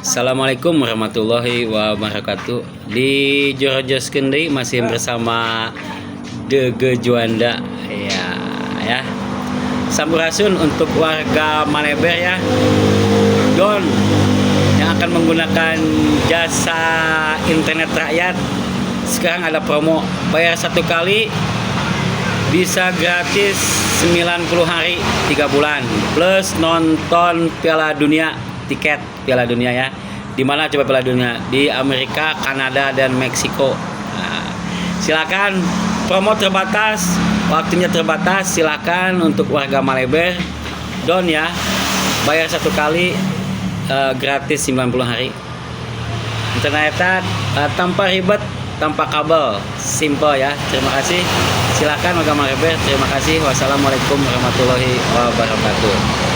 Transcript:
Assalamualaikum warahmatullahi wabarakatuh. Di Jorojos Kendi masih bersama Dege Juanda ya. Sampurasun untuk warga Maleber ya. Don yang akan menggunakan jasa internet rakyat, sekarang ada promo, bayar 1 kali bisa gratis 90 hari 3 bulan plus nonton Piala Dunia, tiket Piala Dunia ya. Di mana coba Piala Dunia? Di Amerika, Kanada dan Meksiko. Nah, silakan, promo terbatas, waktunya terbatas. Silakan untuk warga Maleber, Don ya, bayar 1 kali gratis 90 hari. Internet tanpa ribet, tanpa kabel, simple ya. Terima kasih. Silakan warga Maleber. Terima kasih. Wassalamualaikum warahmatullahi wabarakatuh.